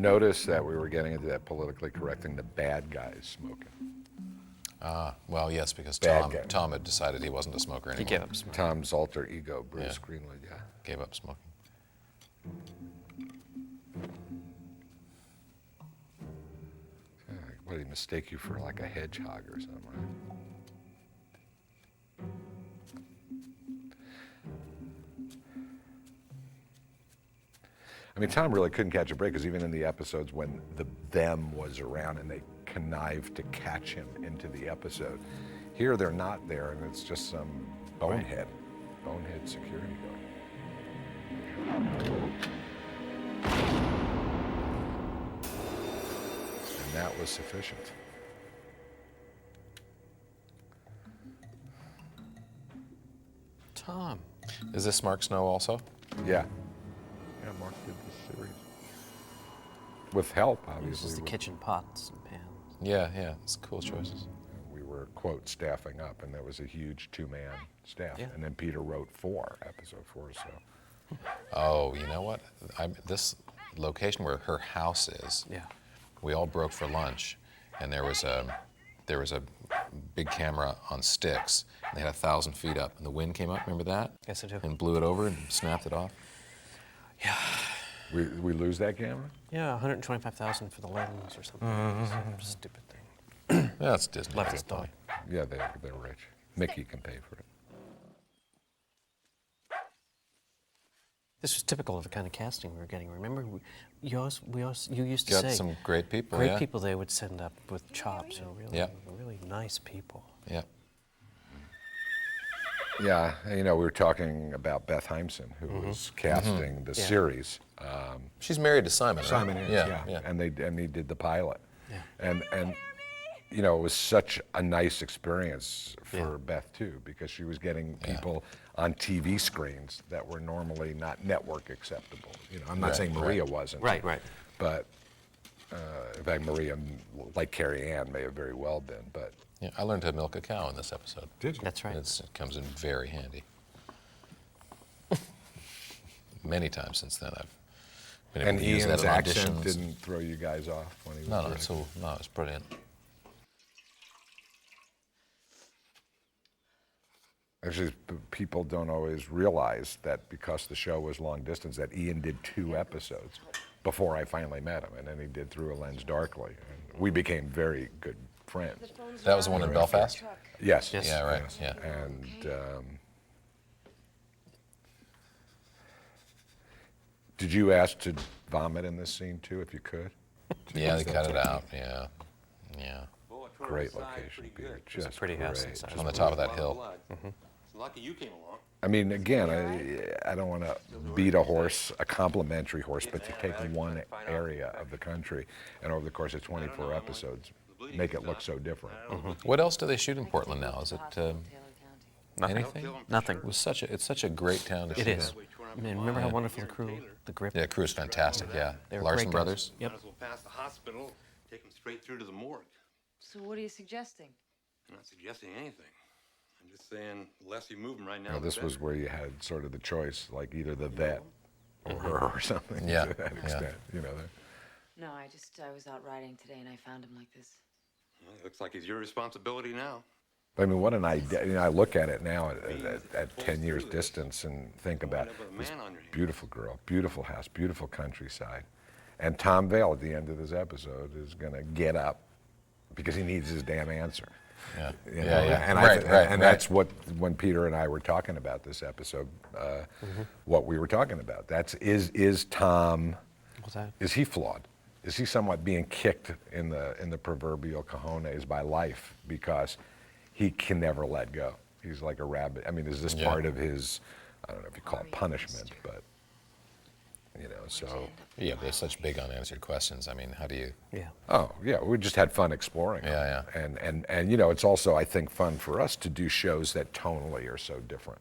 notice that we were getting into that politically correct thing, the bad guys smoking. Well, yes, because Bad guy. Tom had decided he wasn't a smoker anymore. He gave up smoking. Tom's alter ego, Bruce Yeah. Greenwood, yeah. Gave up smoking. What did he mistake you for, like a hedgehog or something? I mean, Tom really couldn't catch a break, because even in the episodes when the them was around and they connived to catch him into the episode, here they're not there, and it's just some bonehead security guard. And that was sufficient. Tom. Is this Mark Snow also? Yeah. Yeah, Mark did this series. With help, This obviously. is the kitchen pots and pans. Yeah, it's cool choices. We were, quote, staffing up, and there was a huge two-man staff. Yeah. And then Peter wrote episode 4, so. Oh, you know what? This location where her house is, Yeah. we all broke for lunch, and there was a big camera on sticks. And they had 1,000 feet up, and the wind came up. Remember that? Yes, I do. And blew it over and snapped it off. Yeah. We lose that camera? Yeah, 125,000 for the lens or something. Some stupid thing. That's Disney. Left his dog. Yeah, they're rich. Mickey can pay for it. This was typical of the kind of casting we were getting. Remember, you used to Got say some great people, great yeah. people they would send up with chops. Yep. Really nice people. Yeah. Yeah, we were talking about Beth Heimson, who was casting the Yeah. series. She's married to Simon, right? Simon is, Yeah. And he did the pilot. Yeah. And it was such a nice experience for Yeah. Beth too, because she was getting people on TV screens that were normally not network acceptable. I'm not Right, saying Maria wasn't. Right. But in fact, Maria, like Carrie Ann, may have very well been. But Yeah, I learned to milk a cow in this episode. did you? That's right. It comes in very handy. Many times since then, I've been able And to use that Ian's in accent auditions. didn't throw you guys off when he was directing? No, it's brilliant. Actually, people don't always realize that because the show was long distance, that Ian did 2 episodes before I finally met him, and then he did Through a Lens Darkly. And we became very good friends. That was the one in Belfast? Yes. Yes. Yeah, right, Yes. yeah. And did you ask to vomit in this scene too, if you could? Yeah, they cut it out, yeah. Great location, Peter. It's a pretty house great. inside. On the top of that hill. It's lucky you came along. I mean, again, I don't want to beat a horse, a complimentary horse, but to take one area of the country and over the course of 24 episodes, make it look so different. What else do they shoot in Portland now? Is it anything? Nothing. It's such a great town to shoot It is. in. I mean, remember how wonderful the grip. Yeah, crew's fantastic, yeah. They were Larson great guys. Brothers. Yep. Might as well pass the hospital, take him straight through to the morgue. So what are you suggesting? I'm not suggesting anything. I'm just saying the less you move him right now, Now, this the was better. where you had sort of the choice, like either the vet or her or something Yeah, to that yeah. extent. No, I was out riding today and I found him like this. Well, it looks like it's your responsibility now. I mean, what an idea. I look at it now at 10 years distance and think about Wind up with a this man on your hands. beautiful girl, beautiful house, beautiful countryside. And Tom Vail at the end of this episode is going to get up because he needs his damn answer. Yeah, You know, yeah. And, Right. that's what, when Peter and I were talking about this episode, what we were talking about. Is Tom, What's that? is he flawed? Is he somewhat being kicked in the proverbial cojones by life because he can never let go? He's like a rabbit. I mean, is this Yeah. part of his, I don't know if you call it punishment, but, so. Yeah, but there's such big unanswered questions. I mean, how do you... Yeah. Oh, yeah, we just had fun exploring them. Yeah. And it's also, I think, fun for us to do shows that tonally are so different.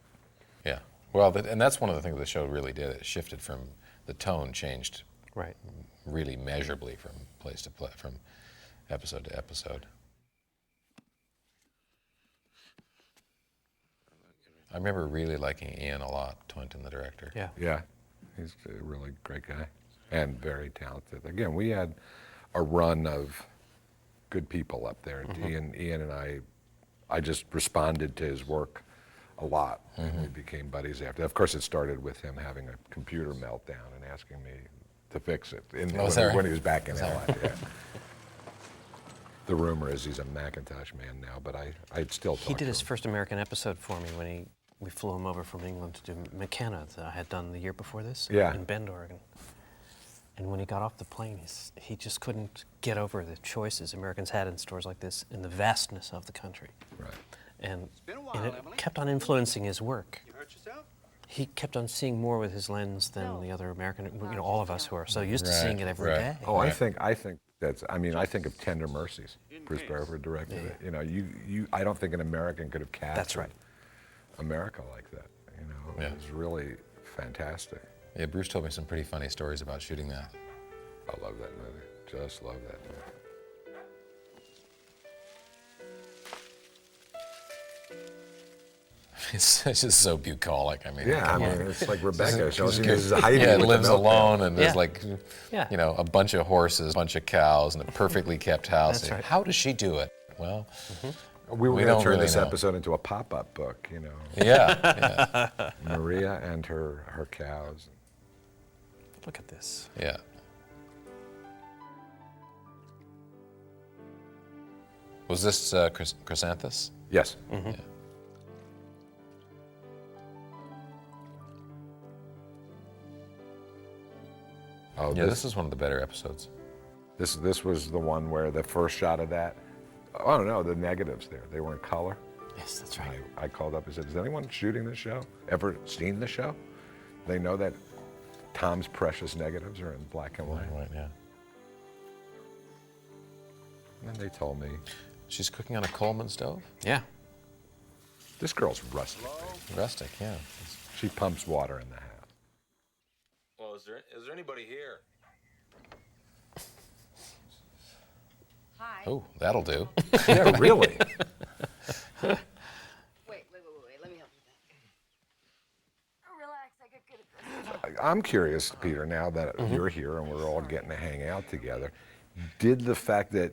Yeah. Well, and that's one of the things the show really did. It shifted from, the tone changed Right. really measurably from place to place, from episode to episode. I remember really liking Ian a lot, Twinton, the director. Yeah. Yeah, he's a really great guy. and very talented. Again, we had a run of good people up there. Ian and I just responded to his work a lot, and we became buddies after. Of course, it started with him having a computer meltdown and asking me to fix it when he was back in LA. Yeah. The rumor is he's a Macintosh man now, but I'd still talk He did to his him. first American episode for me when we flew him over from England to do McKenna that I had done the year before this in Bend, Oregon. And when he got off the plane, he just couldn't get over the choices Americans had in stores like this and the vastness of the country. Right. And it kept on influencing his work. You hurt yourself? He kept on seeing more with his lens than the other American, all of us who are so used to seeing it every day. Oh, I think that's. I mean, I think of Tender Mercies. Bruce Greenwood directed it. You know, I don't think an American could have captured America like that. You know, it was really fantastic. Yeah, Bruce told me some pretty funny stories about shooting that. I love that movie. Just love that movie. It's just so bucolic. I mean, Yeah, I mean, it's like Rebecca. She lives alone, and there's like, Yeah. you know, a bunch of horses, a bunch of cows, and a perfectly kept house. That's right. How does she do it? Well, we were we going don't to turn really this know. episode into a pop-up book. You know, yeah, Maria and her cows. Look at this. yeah. Was this Chrysanthus? Yes. Yeah. Oh, Yeah, this is one of the better episodes. This was the one where the first shot of that. Oh no, the negatives there. They were in color. Yes, that's right. I called up and said, "Has anyone shooting this show ever seen the show? They know that Tom's precious negatives are in black and white." Right, yeah. And then they told me, She's cooking on a Coleman stove? Yeah. "This girl's rustic. Rustic, yeah. She pumps water in the house." Well, is there anybody here? Hi. Oh, that'll do. Yeah, really. Wait. Let me help you with that. Relax. I get good at this. I'm curious, Peter, now that you're here and we're all getting to hang out together, did the fact that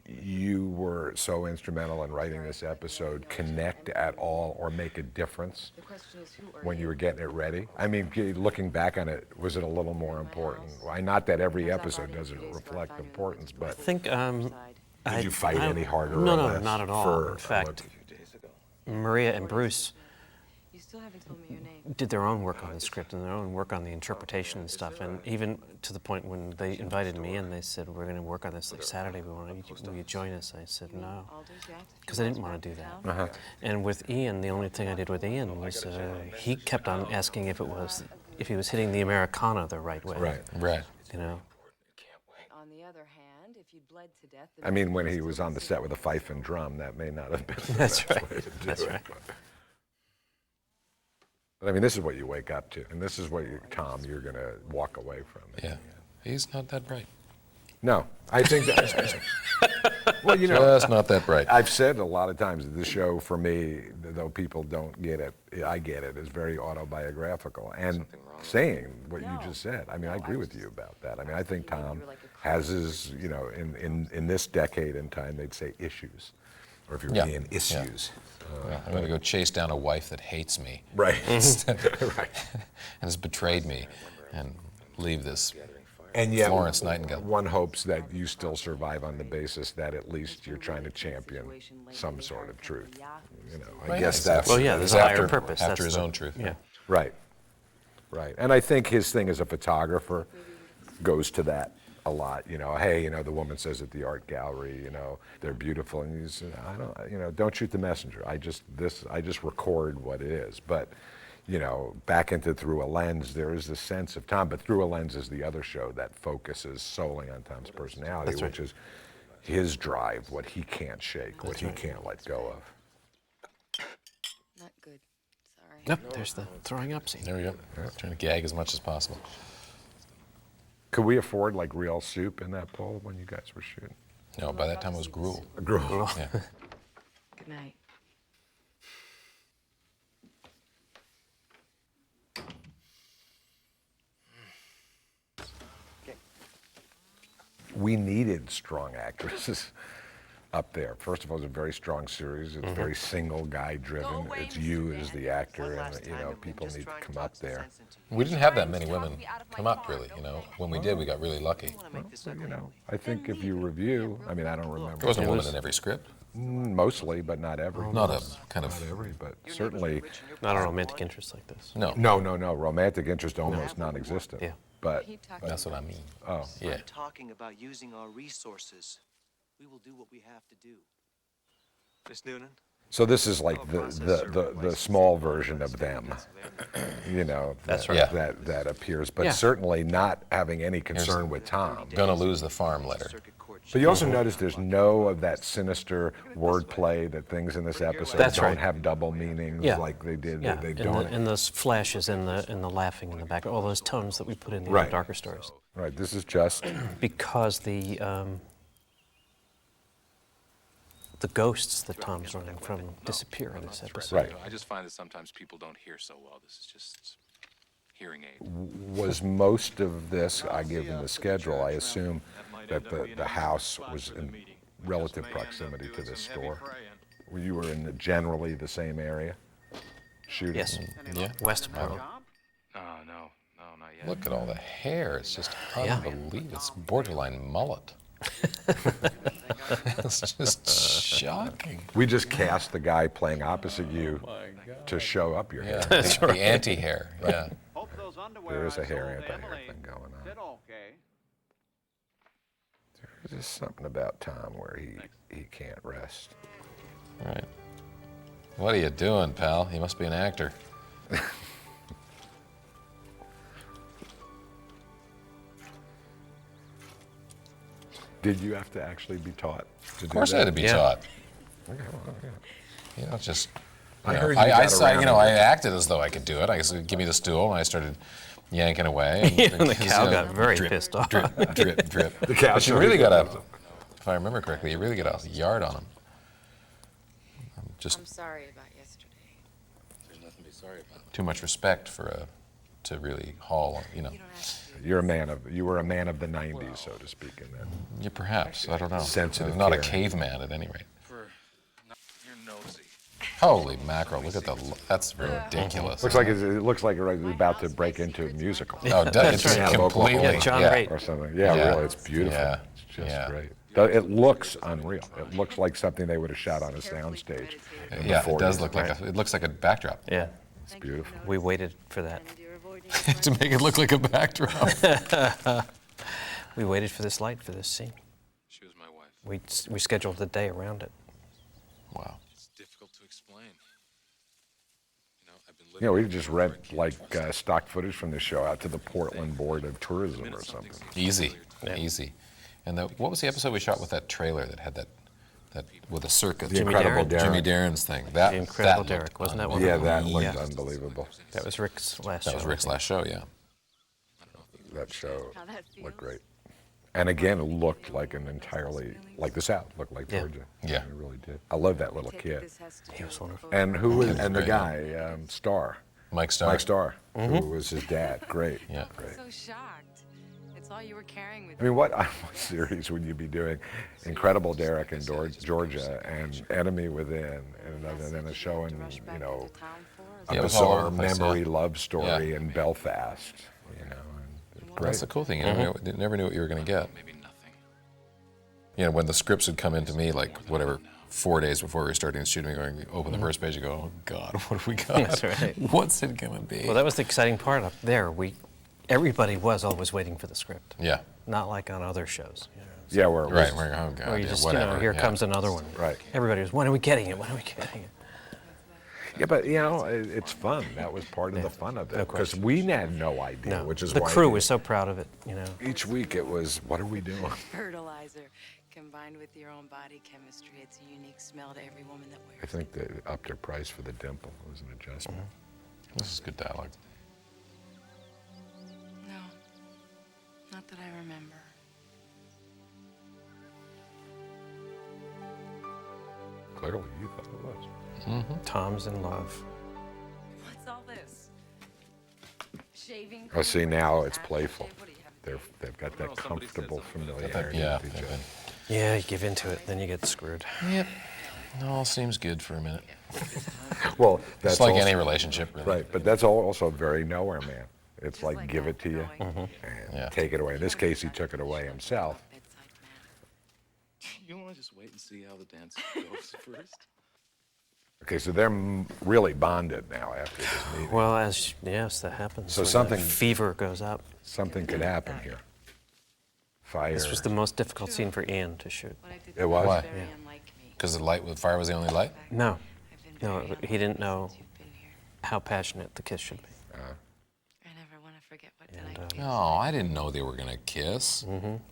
you were so instrumental in writing this episode connect at all or make a difference The question is, who are when you were getting it ready? I mean, looking back on it, was it a little more important? Why, not that every episode doesn't reflect importance, I but think. did you fight any harder No, or no, less not at all. for In fact, Days ago. Maria and Bruce You still haven't told me your name. did their own work on the script and their own work on the interpretation and stuff. And even to the point when they invited me in, they said, "We're going to work on this like Saturday. Will you join us?" I said, "No," because I didn't want to do that. And with Ian, the only thing I did with Ian was he kept on asking if he was hitting the Americana the right way. right. Right. You know. On the other hand, if you bled to death, I mean, when he was on the set with a fife and drum, that may not have been the That's best right. way to do That's it, right. But I mean, this is what you wake up to, and this is what Tom, you're going to walk away from. Yeah. He's not that bright. No, I think that. Well, you know, Just not that bright. I've said a lot of times that the show, for me, though people don't get it, I get it, is very autobiographical. And saying what you just said, I mean, I agree with you about that. I mean, I think Tom has his, you know, in this decade and time, they'd say issues, or if you're being issues. I'm going to go chase down a wife that hates me Right. right. and has betrayed me and leave this And yet, Florence Nightingale. one hopes that you still survive on the basis that at least you're trying to champion some sort of truth. You know, I guess that's Well, yeah, there's a higher purpose. After That's his the- own truth. Yeah. right, right. And I think his thing as a photographer goes to that a lot. You know, hey, you know, the woman says at the art gallery, you know, they're beautiful, and you say, don't shoot the messenger. I just record what it is. But you know, back into Through a Lens, there is this sense of Tom, but Through a Lens is the other show that focuses solely on Tom's personality, That's right. which is his drive, what he can't shake, what he can't let go of. Not good. Sorry. Yep, there's the throwing up scene. There we go. Trying to gag as much as possible. Could we afford like real soup in that bowl when you guys were shooting? No, by that time it was gruel. Gruel. Yeah. Good night. we needed strong actresses up there. First of all, it's a very strong series. It's very single guy driven. It's you as the actor, and people need to come up there. We didn't have that many women come up, really. When we did, we got really lucky. I think if you review, I mean, I don't remember. There wasn't a woman in every script. Mostly, but not every. Not a kind of. Not every, but certainly. Not a romantic interest like this. No. No. Romantic interest almost non-existent. Yeah. But That's what I mean. oh, Yeah. I'm talking about using our resources. We will do what we have to do. Miss Noonan? so this is like the small version of them. That's that, right. that appears, but Yeah. certainly not having any concern with Tom. Gonna lose the farm letter. But you also notice there's no of that sinister wordplay that things in this episode That's don't right. have double meanings Yeah. like they did. Yeah, They and, don't. and those flashes and the laughing in the back, all those tones that we put in the Right. darker stories. Right. This is just. Because the ghosts that Tom's running from disappear in this episode. Right. I just find that sometimes people don't hear so well. This is just hearing aid. Was most of this, I give them the schedule, I assume that the house was in relative proximity to this store. You were in generally the same area shooting? Yes. Yeah. West of Portland. No, not yet. Look at all the hair. It's just Yeah. unbelievable. It's borderline mullet. It's just shocking. We just cast the guy playing opposite you to show up your Yeah. hair. The anti-hair. Yeah. There is a hair anti-hair thing going on. There's just something about Tom where he can't rest. All right. What are you doing, pal? You must be an actor. Did you have to actually be taught to do that? Of course I had to be Yeah. taught. Okay, well, yeah. Just. I know, heard you I got around I it. acted as though I could do it. I said, give me the stool, and I started yanking away. And the cow got very drip, pissed off. Drip, drip, drip. The cow But you showed really you got that. if I remember correctly, you really got a yard on him. Just I'm sorry about yesterday. There's nothing to be sorry about. too much respect for to really haul. You don't have to do You were a man of the 90s, so to speak, in that. Yeah, perhaps. I don't know. Sensitive Not a caring. caveman at any rate. You're nosy. Holy mackerel! Look at that's ridiculous. It looks like it's about to break into a musical. Oh, That's it's right. completely. Yeah, John yeah. Raitt. Or something. Yeah, Yeah. really, it's beautiful. Yeah. It's just Yeah. great. It looks unreal. It looks like something they would have shot on a soundstage. in the Yeah, it 40s. does look like it looks like a backdrop Yeah, It's beautiful. we waited for that. And you're avoiding to make it look like a backdrop. We waited for this light for this scene. She was my wife. We scheduled the day around it. Wow. It's difficult to explain. I've been living We could just rent stock footage from the show out to the Portland Board of Tourism or something. Easy, easy. And what was the episode we shot with that trailer that had that with a circus? The Incredible Darren. Darren. Jimmy Darren's thing. That The Incredible that Derek, looked wasn't that one? Yeah, that looked Yeah. unbelievable. That was Rick's last That was show, I Rick's think. last show. Yeah. That show how that feels. looked great. And again, it looked like like the South, looked like Yeah. Georgia. Yeah. It really did. I love that little kid. This has to He do was with wonderful. both. And who was, Kid's and the great. guy, Starr. Mike Starr. Mike Starr, who was his dad. Great. Yeah. Great. So shocked. It's all you were carrying with I mean, what series would you be doing? Incredible Derek in Georgia and Enemy Within, and then a show in, a Yeah, it was all over bizarre the place, memory yeah. love story Yeah. in Belfast, and great. That's the cool thing. You never knew what you were going to get. maybe nothing. When the scripts would come into me, like whatever, 4 days before we were starting shooting, you open the first page, you go, oh God, what have we got? That's right. What's it going to be? Well, that was the exciting part up there. Everybody was always waiting for the script. Yeah. Not like on other shows. Yeah, where it was, Right. Oh God. Where you yeah, just, whatever. here yeah. comes another one. Right. Everybody was, when are we getting it? When are we getting it? Yeah, but it's fun. That was part of the fun of it Of course. because we had no idea, No. which is the why crew was so proud of it, each week it was, what are we doing? fertilizer combined with your own body chemistry. It's a unique smell to every woman that wears I think they upped their price for the dimple. It was an adjustment. This is good dialogue. it. No, not that I remember. Clearly, you thought it was. Tom's in love. What's all this? Shaving. Oh, see, cream now versus it's playful. aftershave? What do you have? They've got that comfortable Yeah, familiarity yeah, with each other. Yeah, you give into it, then you get screwed. Yep. It all seems good for a minute. Well, that's It's like also, any relationship, really. right, but that's also very nowhere man. It's like give it to you and Yeah. take it away. In this case, he took it away himself. You want to just wait and see how the dance goes first? Okay, so they're really bonded now after this meeting. Well, yes, that happens. So when the something- fever goes up. Something could happen here. Fire. This was the most difficult scene for Ian to shoot. It was? Why? Very Yeah. unlike me. Because the fire was the only light? No, I've been no, very he didn't unlike know since you've been here. how passionate the kiss should be. I never want to forget what And, tonight feels No, I didn't know they were going to kiss.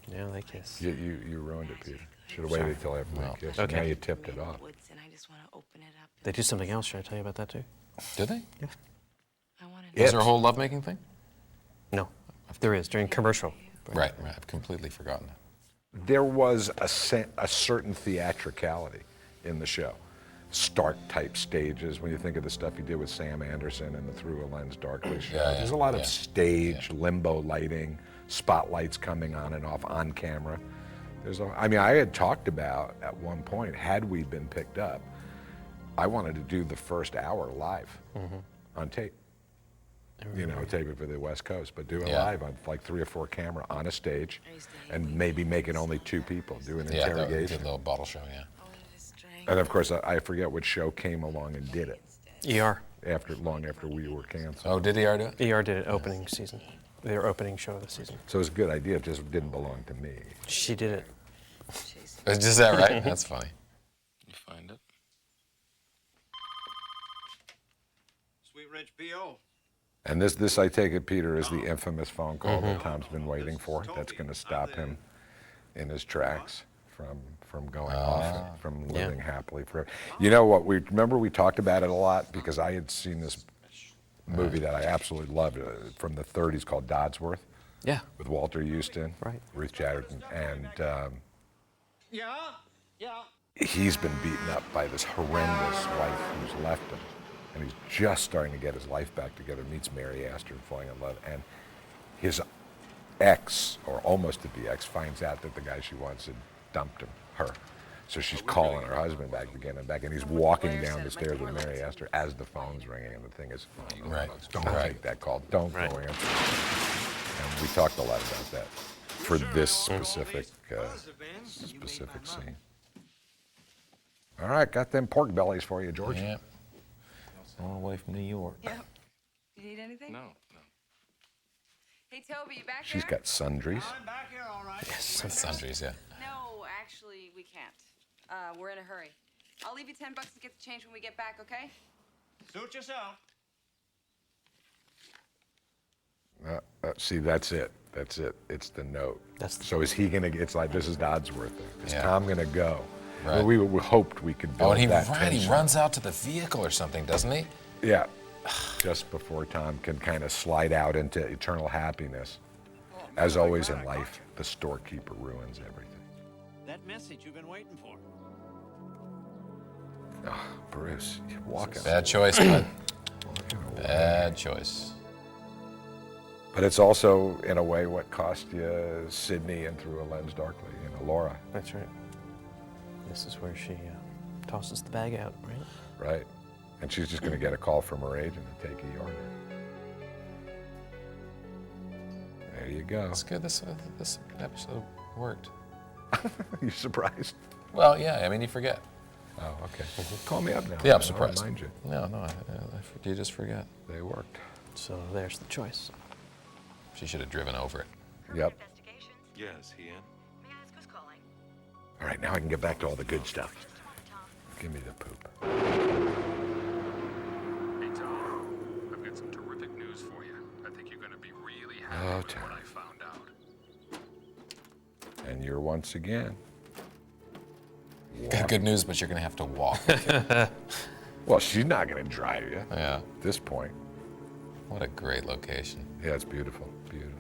Yeah, they kiss. You ruined it, Peter. Should have waited till after Well, they kissed. okay. Now you tipped it off. woods, and I just want to open it up. They do something else. Should I tell you about that too? Did they? I want to Yeah. Was there a whole lovemaking thing? No, there is during commercial. Right, I've completely forgotten it. There was a certain theatricality in the show. Stark type stages. When you think of the stuff he did with Sam Anderson and the Through a Lens Darkly show, Yeah, there's a lot yeah. of stage, limbo lighting, spotlights coming on and off on camera. I mean, I had talked about at one point, had we been picked up, I wanted to do the first hour live on tape. You know, tape it for the West Coast, but do it Yeah. live on like 3 or 4 camera on a stage, and maybe making only 2 people do an Yeah, that was a interrogation. good little bottle show, yeah. And of course, I forget what show came along and did it ER. long after we were canceled. Oh, did the R do it? ER did it opening season. Their opening show of the season. So it was a good idea. It just didn't belong to me. She did it. Is just that right? That's funny. You find it? Sweet Ridge P.O. And this, I take it, Peter, is the infamous phone call that Tom's been waiting for. That's going to stop him in his tracks from going off, from living happily forever. You know what? Remember we talked about it a lot because I had seen this movie that I absolutely loved from the 30s called Dodsworth. Yeah. With Walter Houston, Right. Ruth Chatterton, and Yeah? he's been beaten up by this horrendous wife who's left him, and he's just starting to get his life back together, meets Mary Astor, falling in love, and his ex, or almost to be ex, finds out that the guy she wants had dumped her. So she's calling her husband back again and back, and he's walking down the stairs with Mary Astor as the phone's ringing, and the thing is, oh, no, Right. don't Right. take that call, don't go answer. And we talked a lot about that for this specific scene. All right, got them pork bellies for you, George. Yeah. All the way from New York. Yeah. You need anything? No. Hey, Toby, you back She's there? got sundries. I'm back here, all right. Sundries, yeah. No, actually, we can't. We're in a hurry. I'll leave you $10 to get the change when we get back, okay? Suit yourself. See, that's it. That's it. It's the note. That's So is he gonna? It's like this is Dodsworth thing. Is Yeah. Tom gonna go? Right. Well, we hoped we could build Oh, and he that tension. he runs out to the vehicle or something, doesn't he? Yeah, just before Tom can kind of slide out into eternal happiness. As always in life, the storekeeper ruins everything. That message you've been waiting for. Oh, Bruce, you're walking. Bad choice, bud. walking away. Bad choice. But it's also, in a way, what cost you Sydney and Through a Lens Darkly, Laura, That's right. This is where she tosses the bag out, right? right? And she's just going to get a call from her agent to take a yard. There you go. That's good. This episode worked. You surprised? Well, yeah. I mean, you forget. Oh, okay. Call me up now. Yeah, I'm I'll surprised. remind you. No, you just forget. They worked. So there's the choice. She should have driven over it. Yep. Yes, he in? May I ask who's calling? All right, now I can get back to all the good stuff. Give me the poop. Hey, Tom. I've got some terrific news for you. I think you're going to be really happy Oh, with Tom. what I found out. And you're once again. Got good news, but you're gonna have to walk. Well, she's not going to drive you Yeah. at this point. What a great location. Yeah, it's beautiful, beautiful.